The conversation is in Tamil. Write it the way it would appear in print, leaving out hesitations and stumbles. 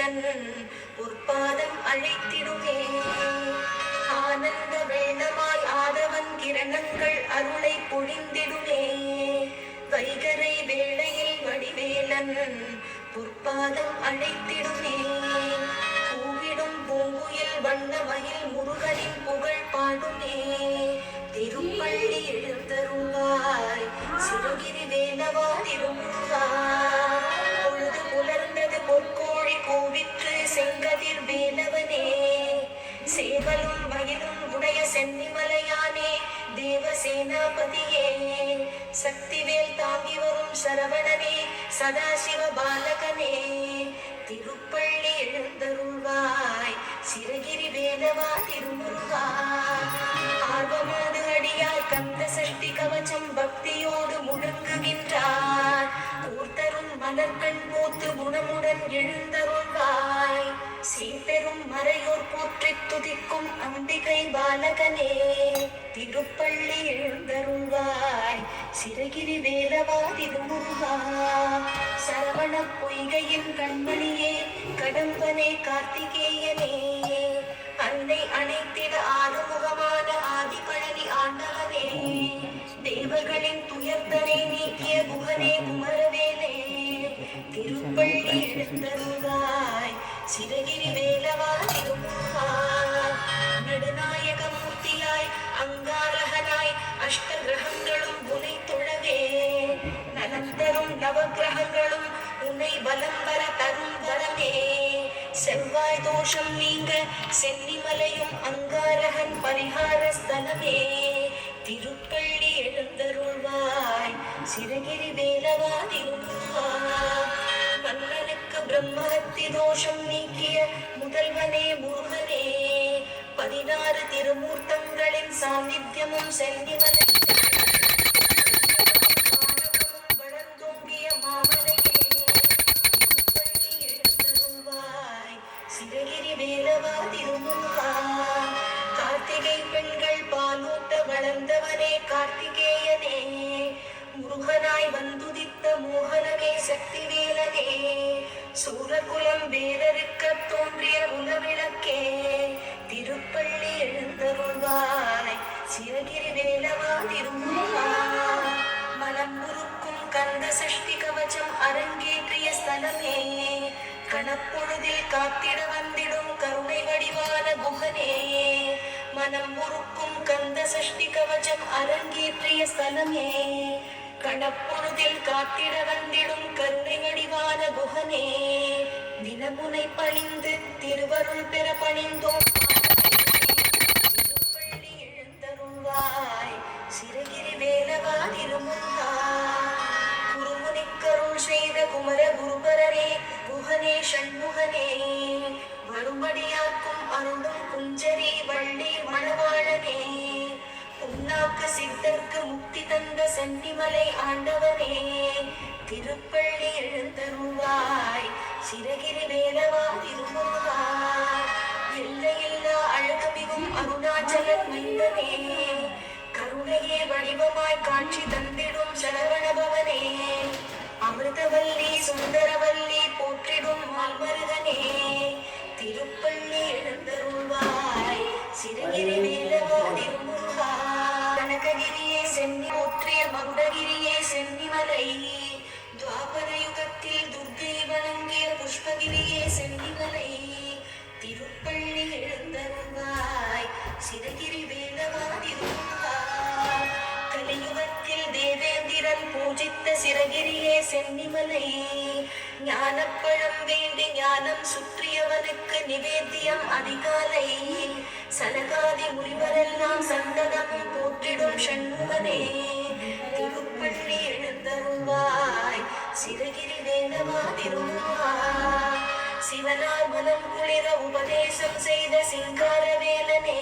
வடிவேலன் பொற்பாதம் அழைத்திடுமே. ஆனந்த வெள்ளமாய் ஆதவன் கிரணங்கள் அருளை பொழிந்திடுமே. வைகரை வேளையில் வடிவேலன் பொற்பாதம் அழைத்திடுமே. பூவிடும் பூங்குயில் வண்ணமயில் முருகனின் புகழ் பாடுமே. திருப்பள்ளி எழுந்தருள்வாய் சிவகிரி வேலவா திருமுருகா. பொழுது புலர்ந்தது பொற்கோழி கூவிற்று செங்கதிர் வேலவனே. சேவலும் மயிலும் உடைய சென்னிமலையானே தேவசேனாபதியே. சக்திவேல் தாங்கி வரும் சரவணனே சதாசிவ பாலகனே. திருப்பள்ளி எழுந்தருள்வாய் சிறகிரி வேலவா திருமுருகா. ஆர்வமோடு அடியாய் கந்த சஷ்டி கவச்சம் பக்தியோடு முழங்குகின்றார். ஊர்த்தரும் மலர்கண் போத்து குணமுடன் எழுந்தருள்வாய். சீர்பெரும் மறையோர் போற்றித் துதிக்கும் அம்பிகை பாலகனே. திருப்பள்ளி எழுந்தருள்வாய் சிறகிரி வேலவா திருமுருகா. சரவண பொய்கையின் கண்மணியே கடம்பனே கார்த்திகேயனே. அன்னை அணைத்திட ஆறுமுகமான ஆதிபழனி ஆண்டவனே. தேவர்களின் துயர்தனை நீக்கிய குகனே குமரவேலே. திருப்பள்ளி எழுந்தருள்வாய் சிறகிரி வேலவா திருமுருகா. நடுநாயக மூர்த்தியாய் அங்காரகனாய் அஷ்ட கிரகங்களும் உனை தொழவே. நலம் தரும் நவகிரகங்களும் உன்னை பலம் வர தரும் வரமே. செவ்வாய் தோஷம் நீங்க சென்னிமலையும் அங்காரகன் பரிகார ஸ்தலமே. திருப்பள்ளி எழுந்தருள்வாய் சிறகிரி வேலவா திருமுருகா. மன்னனுக்கு பிரம்மஹத்தி தோஷம் நீக்கிய முதல்வனே முருகனே. 16 திருமூர்த்தங்களின் சாநித்தியமும் சென்னிமலை வளர்ந்தோங்கிய மாமலையே. திருப்பள்ளி எழுந்தருள்வாய் சிறகிரி வேலவா திருமுருகா. கார்த்திகை பெண்கள் பாலூட்ட வளர்ந்தவனே கார்த்திகேயனே. முருகனாய் வந்துதித்த மோகனமே சக்திவேலனே. சூரகுலம் வேறறுக்க தோன்றிய குலவிளக்கே. திருப்பள்ளி எழுந்தருள்வாய் சிறகிரி வேலவா திருமுருகா. மனம் முறுக்கும் கந்த சஷ்டி கவச்சம் அரங்கேற்றிய ஸ்தலமே. கணப்பொழுதில் காத்திட வந்திடும் கருணை வடிவான குகனே. மனம் முறுக்கும் கந்த சஷ்டி கவச்சம் அரங்கேற்றிய ஸ்தலமே. கணப்பொழுதில் காத்திட வந்திடும் கருணை வடிவான குகனே. தினமுனை பணிந்து திருவருள் பெற பணிந்தோம். திருப்பள்ளி எழுந்தருள்வாய் சிறகிரி வேலவா திருமுருகா. குருமுனிக்கருள் செய்த குமர குருபரனே குகனே சண்முகனே. வரும்படியாக்கும் அருளும் குஞ்சரி வள்ளி மணவாளனே. புன்னாக்கு சித்தர்க்கு முக்தி தந்த சென்னிமலை ஆண்டவனே. திருப்பள்ளி எழுந்தருள்வாய் சிறகிரி வேலவா திருமுருகா. எல்லையில்லா அழகுமிகும் அருணாச்சலன் மைந்தனே. கருணையே வடிவமாய் காட்சி தந்திடும் சரவணபவனே. அமிர்தவல்லி சுந்தரவல்லி போற்றிடும் மால்மருகனே. திருப்பள்ளி எழுந்தருள்வாய் சிறகிரி வேலவா திருமுருகா. கனககிரியே சென்னி போற்றிய மகுடகிரியே சென்னிமலை. துவாபர யுகத்தில் துர்க்கை வணங்கிய புஷ்பகிரியே சென்னிமலை. திருப்பள்ளி எழுந்தருள்வாய் சிறகிரி வேலவா திருமுருகா. கலியுகத்தில் தேவேந்திரன் பூஜித்த சிறகிரியே சென்னிமலை. ஞானப்பழம் வேண்டி ஞானம் சுற்றியவனுக்கு நிவேத்தியம் அதிகாலை. சனகாதி முனிவரெல்லாம் சந்தனமும் போற்றிடும் சண்முகனே. திருப்பள்ளி எழுந்தருள்வாய் சிறகிரி வேலவா திருமுருகா. சிவனார் மனம் குளிர உபதேசம் செய்த சிங்கார வேலனே.